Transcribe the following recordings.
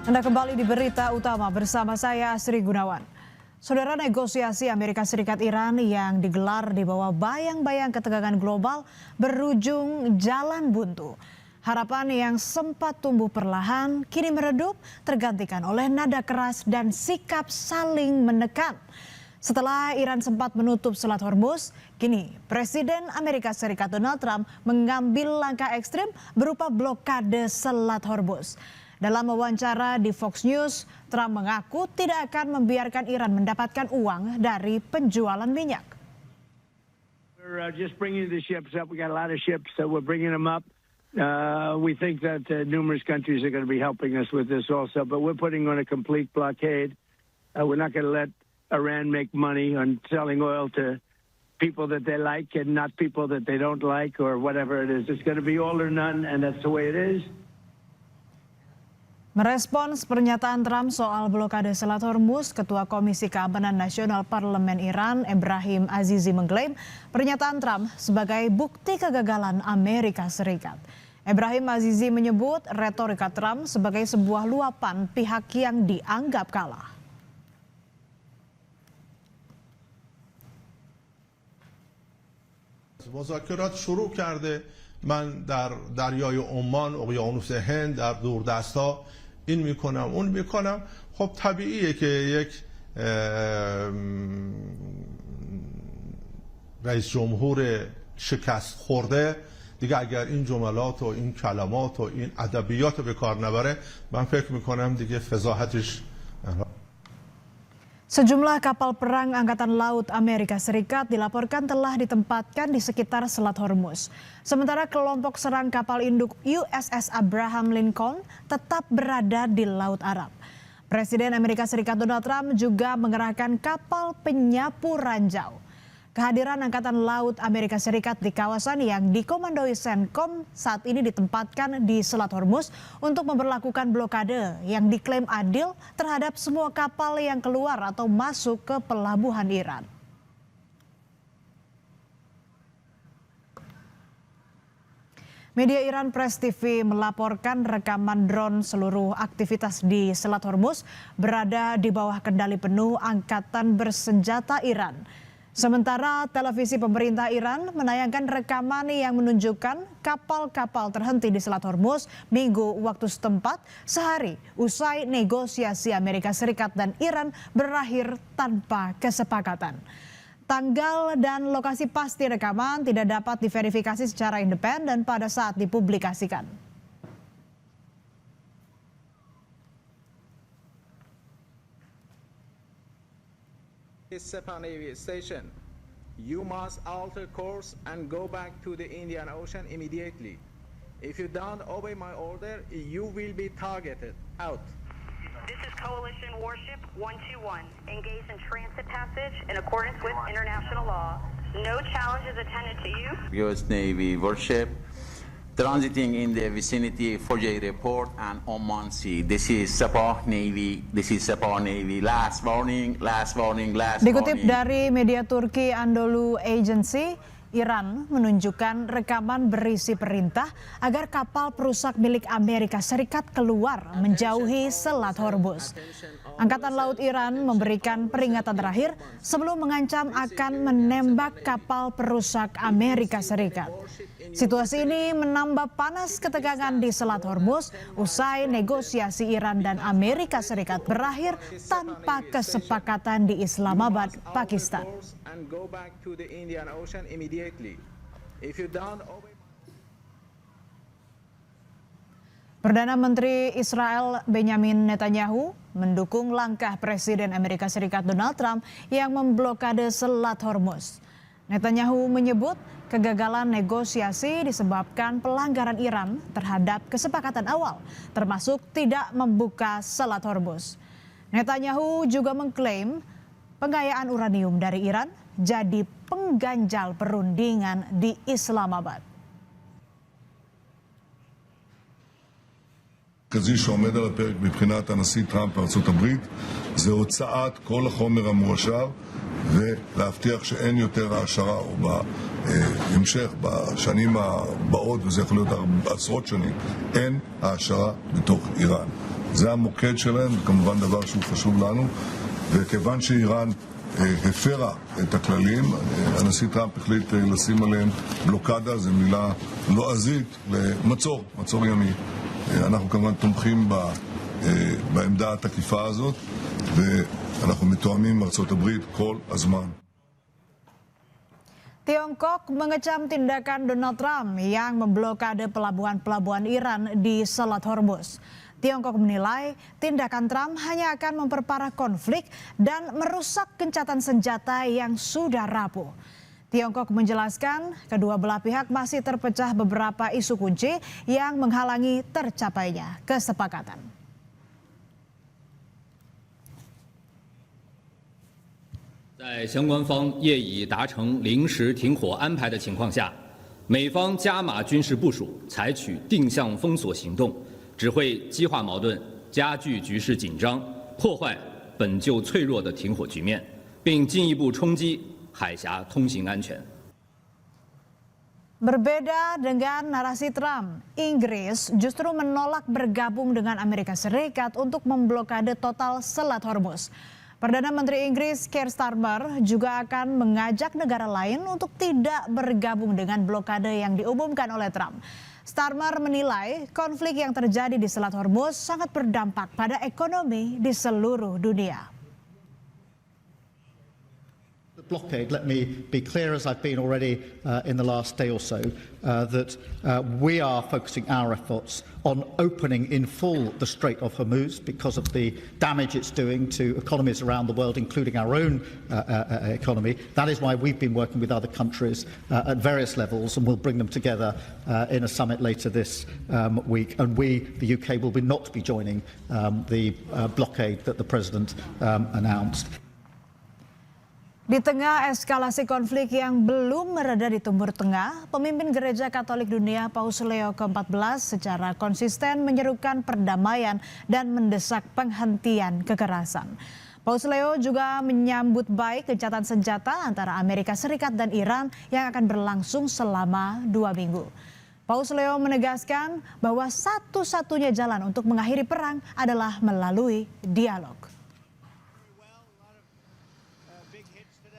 Anda kembali di Berita Utama bersama saya Asri Gunawan. Saudara, negosiasi Amerika Serikat Iran yang digelar di bawah bayang-bayang ketegangan global berujung jalan buntu. Harapan yang sempat tumbuh perlahan kini meredup tergantikan oleh nada keras dan sikap saling menekan. Setelah Iran sempat menutup Selat Hormuz, kini Presiden Amerika Serikat Donald Trump mengambil langkah ekstrim berupa blokade Selat Hormuz. Dalam wawancara di Fox News, Trump mengaku tidak akan membiarkan Iran mendapatkan uang dari penjualan minyak. We're just bringing the ships up. We got a lot of ships, so we're bringing them up. We think that numerous countries are going to be helping us with this also, but we're putting on a complete blockade. We're not going to let Iran make money on selling oil to people that they like and not people that they don't like or whatever it is. It's going to be all or none, and that's the way it is. Merespons pernyataan Trump soal blokade Selat Hormuz, Ketua Komisi Keamanan Nasional Parlemen Iran, Ebrahim Azizi, mengklaim pernyataan Trump sebagai bukti kegagalan Amerika Serikat. Ebrahim Azizi menyebut retorika Trump sebagai sebuah luapan pihak yang dianggap kalah. مذاکرات شروع کرده. من در دریای عمان، اقیانوس هند، در دوردست‌ها این میکنم اون میکنم. خب طبیعیه که یک رئیس جمهور شکست خورده دیگه اگر این جملات و این کلمات و این ادبیات رو به کار نبره، من فکر میکنم دیگه فضاحتش. Sejumlah kapal perang Angkatan Laut Amerika Serikat dilaporkan telah ditempatkan di sekitar Selat Hormuz. Sementara kelompok serang kapal induk USS Abraham Lincoln tetap berada di Laut Arab. Presiden Amerika Serikat Donald Trump juga mengerahkan kapal penyapu ranjau. Kehadiran Angkatan Laut Amerika Serikat di kawasan yang dikomandoi CENTCOM saat ini ditempatkan di Selat Hormuz untuk memberlakukan blokade yang diklaim adil terhadap semua kapal yang keluar atau masuk ke pelabuhan Iran. Media Iran Press TV melaporkan rekaman drone seluruh aktivitas di Selat Hormuz berada di bawah kendali penuh Angkatan Bersenjata Iran. Sementara televisi pemerintah Iran menayangkan rekaman yang menunjukkan kapal-kapal terhenti di Selat Hormuz Minggu waktu setempat sehari usai negosiasi Amerika Serikat dan Iran berakhir tanpa kesepakatan. Tanggal dan lokasi pasti rekaman tidak dapat diverifikasi secara independen pada saat dipublikasikan. Sepah Navy Station, you must alter course and go back to the Indian Ocean immediately. If you don't obey my order, you will be targeted. Out. This is Coalition Warship 121, engaged in transit passage in accordance with international law. No challenge is attended to you. U.S. Navy warship transiting in the vicinity Fojay Report and Oman Sea. This is Sepah Navy. This is Sepah Navy. Last warning, last warning, last Dikutip warning. dari media Turki Anadolu Agency, Iran menunjukkan rekaman berisi perintah agar kapal perusak milik Amerika Serikat keluar menjauhi Selat Hormuz. Angkatan Laut Iran memberikan peringatan terakhir sebelum mengancam akan menembak kapal perusak Amerika Serikat. Situasi ini menambah panas ketegangan di Selat Hormuz usai negosiasi Iran dan Amerika Serikat berakhir tanpa kesepakatan di Islamabad, Pakistan. Perdana Menteri Israel Benjamin Netanyahu mendukung langkah Presiden Amerika Serikat Donald Trump yang memblokade Selat Hormuz. Netanyahu menyebut kegagalan negosiasi disebabkan pelanggaran Iran terhadap kesepakatan awal, termasuk tidak membuka Selat Hormuz. Netanyahu juga mengklaim pengayaan uranium dari Iran jadi pengganjal perundingan di Islamabad. המרכזי שעומד על הפרק מבחינת הנשיא טראמפ בארצות הברית זה הוצאת כל החומר המועשר ולהבטיח שאין יותר העשרה או בהמשך בשנים הבאות, וזה יכול להיות עשרות שנים, אין העשרה בתוך איראן. זה המוקד שלהם, כמובן דבר שהוא חשוב לנו, וכיוון שאיראן הפרה את הכללים, הנשיא טראמפ החליט לשים עליהם בלוקדה, זו מילה לועזית למצור, מצור ימי. אנחנו כמובן תומכים בעמדה התקיפה הזאת, ואנחנו מתואמים עם ארצות הברית כל הזמן. Tiongkok mengecam tindakan Donald Trump yang memblokade pelabuhan-pelabuhan Iran di Selat Hormuz. Tiongkok menilai tindakan Trump hanya akan memperparah konflik dan merusak gencatan senjata yang sudah rapuh. Tiongkok menjelaskan kedua belah pihak masih terpecah beberapa isu kunci yang menghalangi tercapainya kesepakatan. 在相关方业已达成临时停火安排的情况下，美方加码军事部署，采取定向封锁行动，只会激化矛盾，加剧局势紧张，破坏本就脆弱的停火局面，并进一步冲击海峡通行安全。 Berbeda dengan narasi Trump, Inggris justru menolak bergabung dengan Amerika Serikat untuk memblokade total Selat Hormuz. Perdana Menteri Inggris Keir Starmer juga akan mengajak negara lain untuk tidak bergabung dengan blokade yang diumumkan oleh Trump. Starmer menilai konflik yang terjadi di Selat Hormuz sangat berdampak pada ekonomi di seluruh dunia. Blockade, let me be clear, as I've been already in the last day or so, that we are focusing our efforts on opening in full the Strait of Hormuz because of the damage it's doing to economies around the world, including our own economy. That is why we've been working with other countries at various levels, and we'll bring them together in a summit later this week. And we, the UK, will not be joining the blockade that the President announced. Di tengah eskalasi konflik yang belum mereda di Timur Tengah, pemimpin Gereja Katolik Dunia Paus Leo ke-14 secara konsisten menyerukan perdamaian dan mendesak penghentian kekerasan. Paus Leo juga menyambut baik gencatan senjata antara Amerika Serikat dan Iran yang akan berlangsung selama 2 minggu. Paus Leo menegaskan bahwa satu-satunya jalan untuk mengakhiri perang adalah melalui dialog.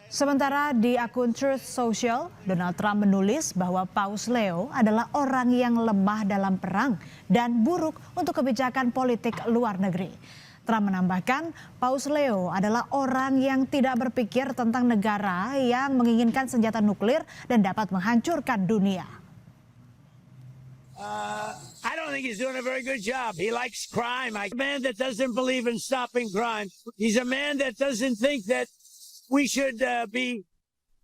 Sementara di akun Truth Social, Donald Trump menulis bahwa Paus Leo adalah orang yang lemah dalam perang dan buruk untuk kebijakan politik luar negeri. Trump menambahkan, Paus Leo adalah orang yang tidak berpikir tentang negara yang menginginkan senjata nuklir dan dapat menghancurkan dunia. I don't think he's doing a very good job. He likes crime. He's a man that doesn't believe in stopping crime. He's a man that doesn't think that we should be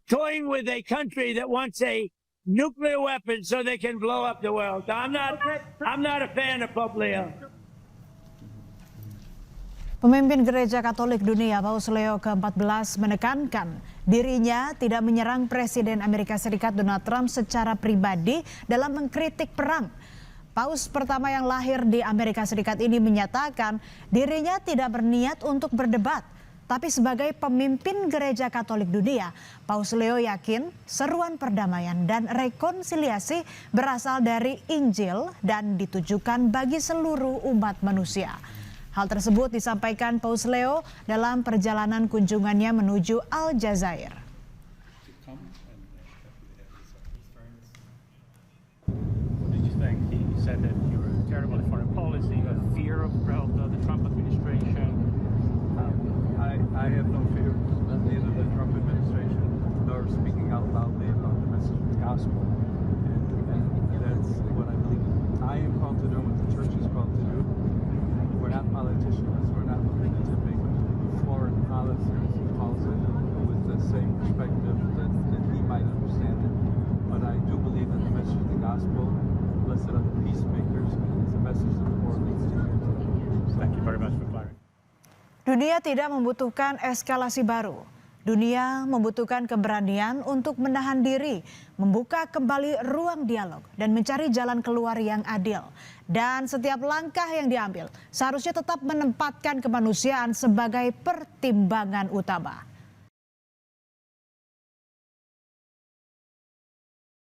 toying with a country that wants a nuclear weapon so they can blow up the world. I'm not a fan of Pope Leo. Pemimpin Gereja Katolik Dunia Paus Leo ke-14 menekankan dirinya tidak menyerang Presiden Amerika Serikat Donald Trump secara pribadi dalam mengkritik perang. Paus pertama yang lahir di Amerika Serikat ini menyatakan dirinya tidak berniat untuk berdebat. Tapi sebagai pemimpin Gereja Katolik Dunia, Paus Leo yakin seruan perdamaian dan rekonsiliasi berasal dari Injil dan ditujukan bagi seluruh umat manusia. Hal tersebut disampaikan Paus Leo dalam perjalanan kunjungannya menuju Aljazair. What did you think? He said that you were terrible at foreign policy, a fear of the Trump administration. I have no fear, neither the Trump administration nor speaking out loudly about the message of the gospel. And that's what I believe I am called to do and what the church is called to do. We're not politicians. We're not looking to make foreign policy, as he calls it, with the same perspective that he might understand it. But I do believe that the message of the gospel, blessed are the peacemakers, is the message that the world needs to hear today. Thank you very much for clarifying. Dunia tidak membutuhkan eskalasi baru. Dunia membutuhkan keberanian untuk menahan diri, membuka kembali ruang dialog, dan mencari jalan keluar yang adil. Dan setiap langkah yang diambil seharusnya tetap menempatkan kemanusiaan sebagai pertimbangan utama.